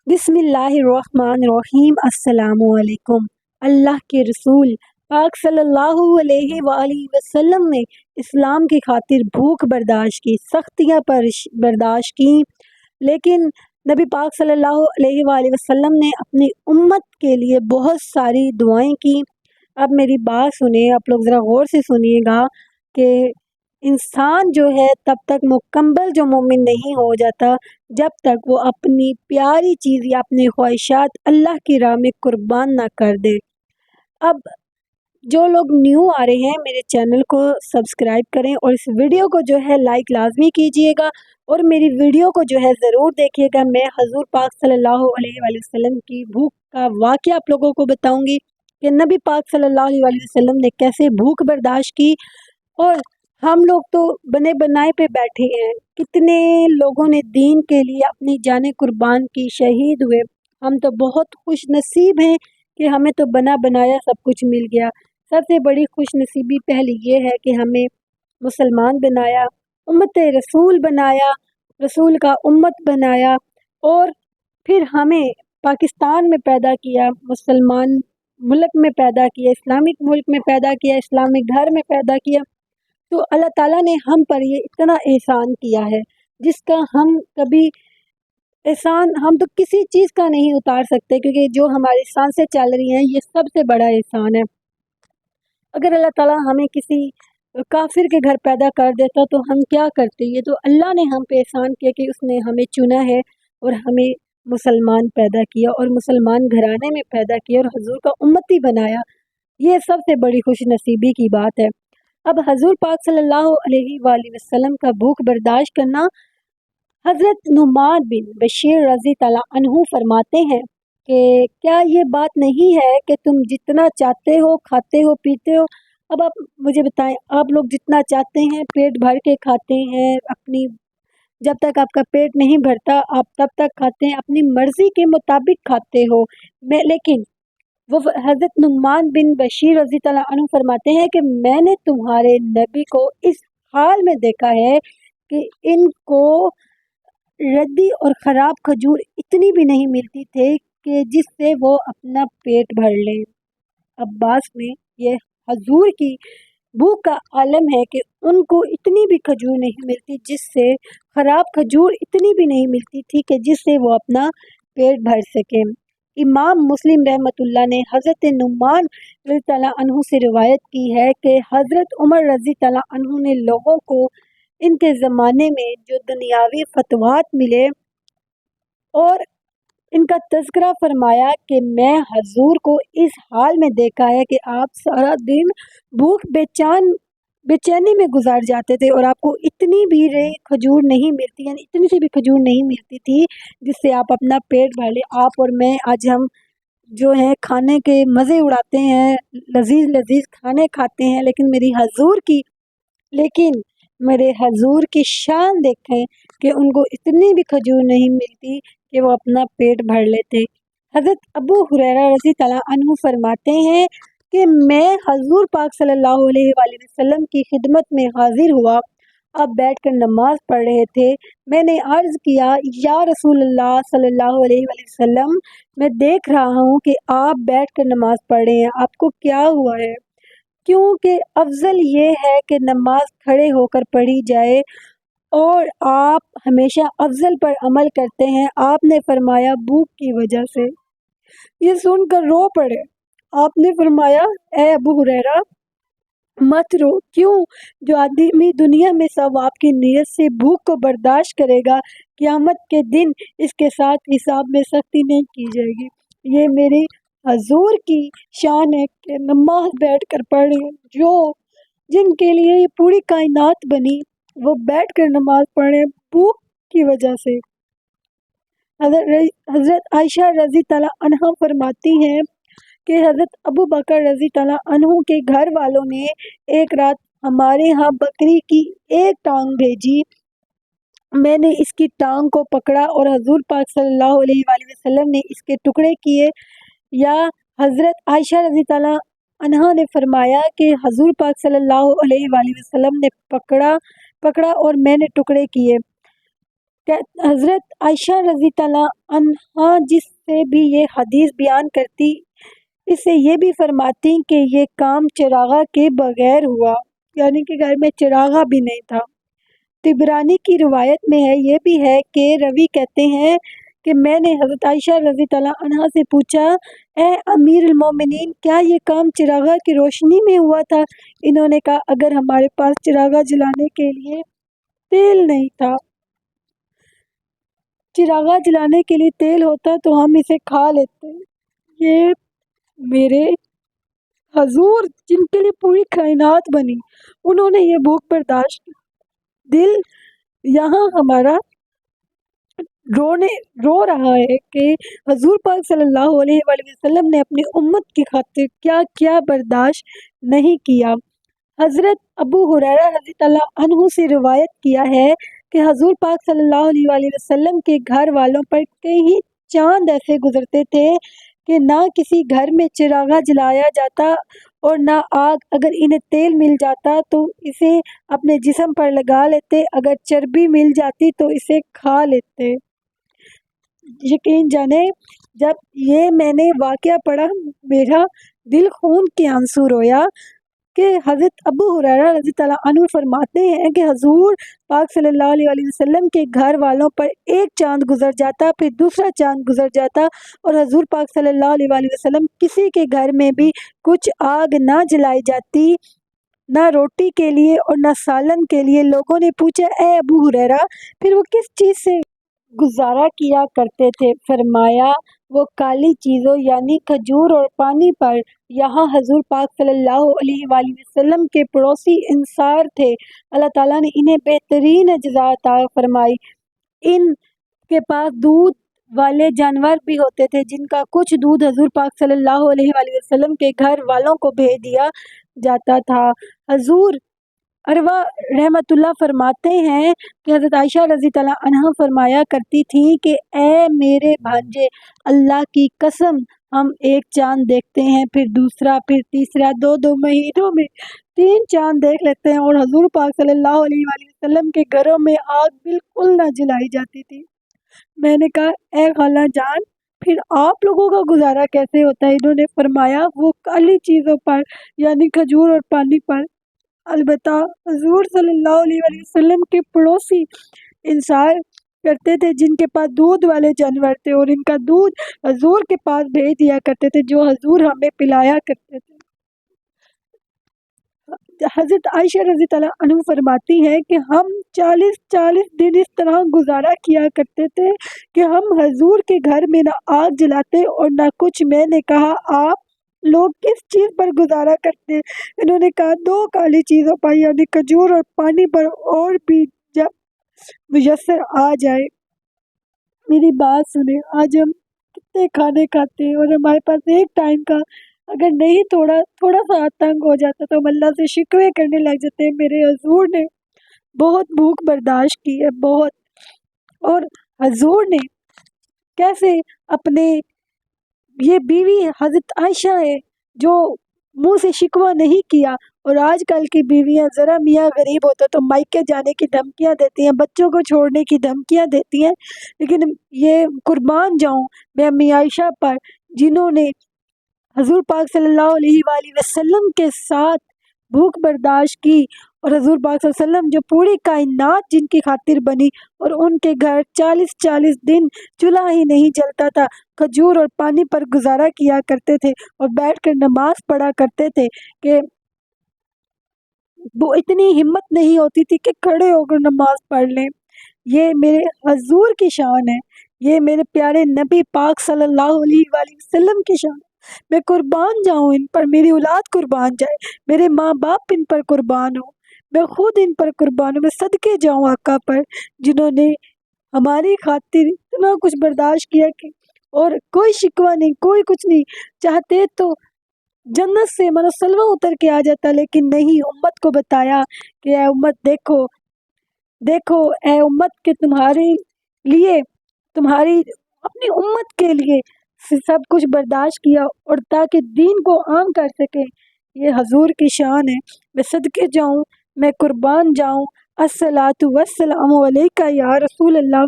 बिस्मिल्लाहिर्रहमानिर्रहीम। अस्सलामुअलैकुम। अल्लाह के रसूल पाक सल्लल्लाहु अलैहि वसल्लम ने इस्लाम की खातिर भूख बर्दाश्त की, सख्तियाँ पर बर्दाश्त की, लेकिन नबी पाक सल्लल्लाहु अलैहि वसल्लम ने अपनी उम्मत के लिए बहुत सारी दुआएं की। अब मेरी बात सुनिए, आप लोग ज़रा गौर से सुनिएगा कि इंसान जो है तब तक मुकम्मल जो मोमिन नहीं हो जाता जब तक वो अपनी प्यारी चीज़ या अपनी ख्वाहिशात अल्लाह की राह में कुर्बान ना कर दे। अब जो लोग न्यू आ रहे हैं मेरे चैनल को सब्सक्राइब करें और इस वीडियो को जो है लाइक लाजमी कीजिएगा और मेरी वीडियो को जो है ज़रूर देखिएगा। मैं हजूर पाक सल्लल्लाहु अलैहि वसल्लम की भूख का वाक़या आप लोगों को बताऊंगी कि नबी पाक सल्लल्लाहु अलैहि वसल्लम ने कैसे भूख बर्दाश्त की। और हम लोग तो बने बनाए पे बैठे हैं, कितने लोगों ने दीन के लिए अपनी जानें कुर्बान की, शहीद हुए। हम तो बहुत खुश नसीब हैं कि हमें तो बना बनाया सब कुछ मिल गया। सबसे बड़ी खुश नसीबी पहली ये है कि हमें मुसलमान बनाया, उम्मत रसूल बनाया, रसूल का उम्मत बनाया और फिर हमें पाकिस्तान में पैदा किया, मुसलमान मुल्क में पैदा किया, इस्लामिक मुल्क में पैदा किया, इस्लामिक घर में पैदा किया। तो अल्लाह ताला ने हम पर ये इतना एहसान किया है जिसका हम कभी एहसान हम तो किसी चीज़ का नहीं उतार सकते, क्योंकि जो हमारी सांसें चल रही हैं ये सबसे बड़ा एहसान है। अगर अल्लाह ताला हमें किसी काफिर के घर पैदा कर देता तो हम क्या करते। ये तो अल्लाह ने हम पे एहसान किया कि उसने हमें चुना है और हमें मुसलमान पैदा किया और मुसलमान घराने में पैदा किया और हजूर का उम्मती बनाया। ये सबसे बड़ी खुश नसीबी की बात है। अब हजूर पाक सल्लल्लाहु अलैहि वसल्लम का भूख बर्दाश्त करना, हज़रत नुमान बिन बशीर रज़ी तआला अन्हु फरमाते हैं कि क्या ये बात नहीं है कि तुम जितना चाहते हो खाते हो पीते हो। अब आप मुझे बताएं, आप लोग जितना चाहते हैं पेट भर के खाते हैं, अपनी जब तक आपका पेट नहीं भरता आप तब तक खाते हैं, अपनी मर्जी के मुताबिक खाते हो। मैं लेकिन वो हज़रत नुमान बिन बशीर रज़ी तआला अन्हु फरमाते हैं कि मैंने तुम्हारे नबी को इस हाल में देखा है कि इनको रद्दी और ख़राब खजूर इतनी भी नहीं मिलती थे कि जिससे वो अपना पेट भर लें। अब्बास में ये हजूर की भूख का आलम है कि उनको इतनी भी खजूर नहीं मिलती, जिससे ख़राब खजूर इतनी भी नहीं मिलती थी कि जिससे वो अपना पेट भर सकें। इमाम मुस्लिम रहमतुल्लाह ने हज़रत नुमान रज़ी तआला अन्हु से रिवायत की है कि हज़रत उमर रज़ी तआला अन्हु ने लोगों को इनके ज़माने में जो दुनियावी फतवात मिले और इनका तज़किरा फरमाया कि मैं हजूर को इस हाल में देखा है कि आप सारा दिन भूख बेचैनी में गुजार जाते थे और आपको इतनी भी खजूर नहीं मिलती, यानी इतनी सी भी खजूर नहीं मिलती थी जिससे आप अपना पेट भर ले। आप और मैं आज हम जो है खाने के मज़े उड़ाते हैं, लजीज लजीज खाने खाते हैं, लेकिन मेरे हजूर की शान देखें कि उनको इतनी भी खजूर नहीं मिलती कि वो अपना पेट भर लेते। हज़रत अबू हुरैरा रज़ी तआला अन्हु फरमाते हैं कि मैं हजूर पाक सल्लल्लाहु अलैहि वसल्लम की खिदमत में हाजिर हुआ। अब बैठकर नमाज पढ़ रहे थे। मैंने अर्ज़ किया, या रसूलल्लाह सल्लल्लाहु अलैहि वसल्लम, मैं देख रहा हूँ कि आप बैठकर नमाज पढ़ रहे हैं, आपको क्या हुआ है? क्योंकि अफ़ज़ल ये है कि नमाज खड़े होकर पढ़ी जाए और आप हमेशा अफ़ज़ल पर अमल करते हैं। आपने फरमाया भूख की वजह से। ये सुनकर रो पड़े। आपने फरमाया, ए अबू हुरैरा मत रो। क्यों? जो आदमी दुनिया में सवाब की नीयत से भूख को बर्दाश्त करेगा, क़यामत के दिन इसके साथ हिसाब में सख्ती नहीं की जाएगी। ये मेरे हजूर की शान है कि नमाज बैठ कर पढ़े। जो जिनके लिए ये पूरी कायनात बनी वो बैठ कर नमाज पढ़े भूख की वजह से। हज़रत आयशा रज़ी तआला अन्हा फरमाती हैं कि हज़रत अबू बकर रज़ी तआला अन्हु के घर वालों ने एक रात हमारे यहाँ बकरी की एक टांग भेजी। मैंने इसकी टांग को पकड़ा और हजूर पाक सल्लल्लाहु अलैहि वसल्लम ने इसके टुकड़े किए। या हज़रत आयशा रज़ी तआला अन्हा ने फरमाया कि हजूर पाक सल्लल्लाहु अलैहि वसल्लम ने पकड़ा और मैंने टुकड़े किए। حضرت عائشہ رضی اللہ عنہا جس سے بھی یہ حدیث بیان کرتی، اس سے یہ بھی فرماتی کہ یہ کام چراغا کے بغیر ہوا، یعنی کہ گھر میں چراغا بھی نہیں تھا۔ طبرانی کی روایت میں ہے، یہ بھی ہے کہ روی کہتے ہیں کہ میں نے حضرت عائشہ رضی اللہ عنہا سے پوچھا، اے امیر المومنین، کیا یہ کام چراغا کی روشنی میں ہوا تھا؟ انہوں نے کہا، اگر ہمارے پاس چراغا جلانے کے لیے تیل نہیں تھا، چراغا جلانے کے لیے تیل ہوتا تو ہم اسے کھا لیتے۔ یہ میرے حضور جن کے لیے پوری کائنات بنی، انہوں نے یہ بھوک برداشت کی۔ دل یہاں ہمارا رو رہا ہے کہ حضور پاک صلی اللہ علیہ وآلہ وسلم نے اپنی امت کی خاطر کیا کیا برداشت نہیں کیا۔ حضرت ابو ہریرہ رضی اللہ عنہ سے روایت کیا ہے کہ حضور پاک صلی اللہ علیہ وآلہ وسلم کے گھر والوں پر کئی چاند ایسے گزرتے تھے کہ نہ کسی گھر میں چراغا جلایا جاتا اور نہ آگ۔ اگر انہیں تیل مل جاتا تو اسے اپنے جسم پر لگا لیتے، اگر چربی مل جاتی تو اسے کھا لیتے۔ یقین جانے جب یہ میں نے واقعہ پڑھا، میرا دل خون کے آنسو رویا کہ حضرت ابو ہریرہ رضی اللہ عنہ فرماتے ہیں کہ حضور پاک صلی اللہ علیہ وآلہ وسلم کے گھر والوں پر ایک چاند گزر جاتا، پھر دوسرا چاند گزر جاتا، اور حضور پاک صلی اللہ علیہ وآلہ وسلم کسی کے گھر میں بھی کچھ آگ نہ جلائی جاتی، نہ روٹی کے لیے اور نہ سالن کے لیے۔ لوگوں نے پوچھا، اے ابو ہریرہ، پھر وہ کس چیز سے گزارا کیا کرتے تھے؟ فرمایا، وہ کالی چیزوں یعنی کھجور اور پانی پر۔ یہاں حضور پاک صلی اللہ علیہ وآلہ وسلم کے پڑوسی انصار تھے، اللہ تعالیٰ نے انہیں بہترین جزا عطا فرمائی۔ ان کے پاس دودھ والے جانور بھی ہوتے تھے جن کا کچھ دودھ حضور پاک صلی اللہ علیہ وآلہ وسلم کے گھر والوں کو بھیج دیا جاتا تھا۔ حضور عروہ رحمت اللہ فرماتے ہیں کہ حضرت عائشہ رضی اللہ عنہا فرمایا کرتی تھی کہ اے میرے بھانجے، اللہ کی قسم، ہم ایک چاند دیکھتے ہیں، پھر دوسرا، پھر تیسرا، دو مہینوں میں 3 چاند دیکھ لیتے ہیں، اور حضور پاک صلی اللہ علیہ وآلہ وسلم کے گھروں میں آگ بالکل نہ جلائی جاتی تھی۔ میں نے کہا، اے خالہ جان، پھر آپ لوگوں کا گزارا کیسے ہوتا ہے؟ انہوں نے فرمایا، وہ کالی چیزوں پر یعنی کھجور اور پانی پر۔ البتہ حضور صلی اللہ علیہ وآلہ وسلم کے پڑوسی انصار کرتے تھے جن کے پاس دودھ والے جانور تھے، اور ان کا دودھ حضور کے پاس بھیج دیا کرتے تھے جو حضور ہمیں پلایا کرتے تھے۔ حضرت عائشہ رضی اللہ عنہ فرماتی ہے کہ ہم 40 دن اس طرح گزارا کیا کرتے تھے کہ ہم حضور کے گھر میں نہ آگ جلاتے اور نہ کچھ۔ میں نے کہا، آپ لوگ کس چیز پر گزارا کرتے؟ انہوں نے کہا، 2 کالی چیزوں پر یعنی کھجور اور پانی پر، اور بھی جب میسر آ جائے۔ میری بات سنیں، آج ہم کتنے کھانے کھاتے ہیں اور ہمارے پاس ایک ٹائم کا اگر نہیں تھوڑا سا تنگ ہو جاتا تو ہم اللہ سے شکوے کرنے لگ جاتے ہیں۔ میرے حضور نے بہت بھوک برداشت کی ہے، بہت، اور حضور نے کیسے اپنے، یہ بیوی حضرت عائشہ ہے جو منہ سے شکوہ نہیں کیا، اور آج کل کی بیویاں ذرا میاں غریب ہوتا تو مائکے جانے کی دھمکیاں دیتی ہیں، بچوں کو چھوڑنے کی دھمکیاں دیتی ہیں، لیکن یہ قربان جاؤں میں امی عائشہ پر جنہوں نے حضور پاک صلی اللہ علیہ وآلہ وسلم کے ساتھ بھوک برداشت کی، اور حضور پاک صلی اللہ علیہ وسلم جو پوری کائنات جن کی خاطر بنی، اور ان کے گھر 40 دن چولہا ہی نہیں جلتا تھا، کھجور اور پانی پر گزارا کیا کرتے تھے، اور بیٹھ کر نماز پڑھا کرتے تھے کہ وہ اتنی ہمت نہیں ہوتی تھی کہ کھڑے ہو کر نماز پڑھ لیں۔ یہ میرے حضور کی شان ہے، یہ میرے پیارے نبی پاک صلی اللہ علیہ وآلہ وسلم کی شان ہے۔ میں قربان جاؤں ان پر، میری اولاد قربان جائے، میرے ماں باپ ان پر قربان ہو، میں خود ان پر قربان ہوں، میں صدقے جاؤں آقا پر جنہوں نے ہماری خاطر اتنا کچھ برداشت کیا کہ، اور کوئی شکوہ نہیں، کوئی کچھ نہیں، چاہتے تو جنت سے سلوہ اتر کے آ جاتا، لیکن نہیں، امت کو بتایا کہ اے امت دیکھو دیکھو، اے امت کہ تمہارے لیے، تمہاری اپنی امت کے لیے سب کچھ برداشت کیا، اور تاکہ دین کو عام کر سکے۔ یہ حضور کی شان ہے، میں صدقے جاؤں، میں قربان جاؤں الصلاۃ والسلام علیکہ یا رسول اللہ۔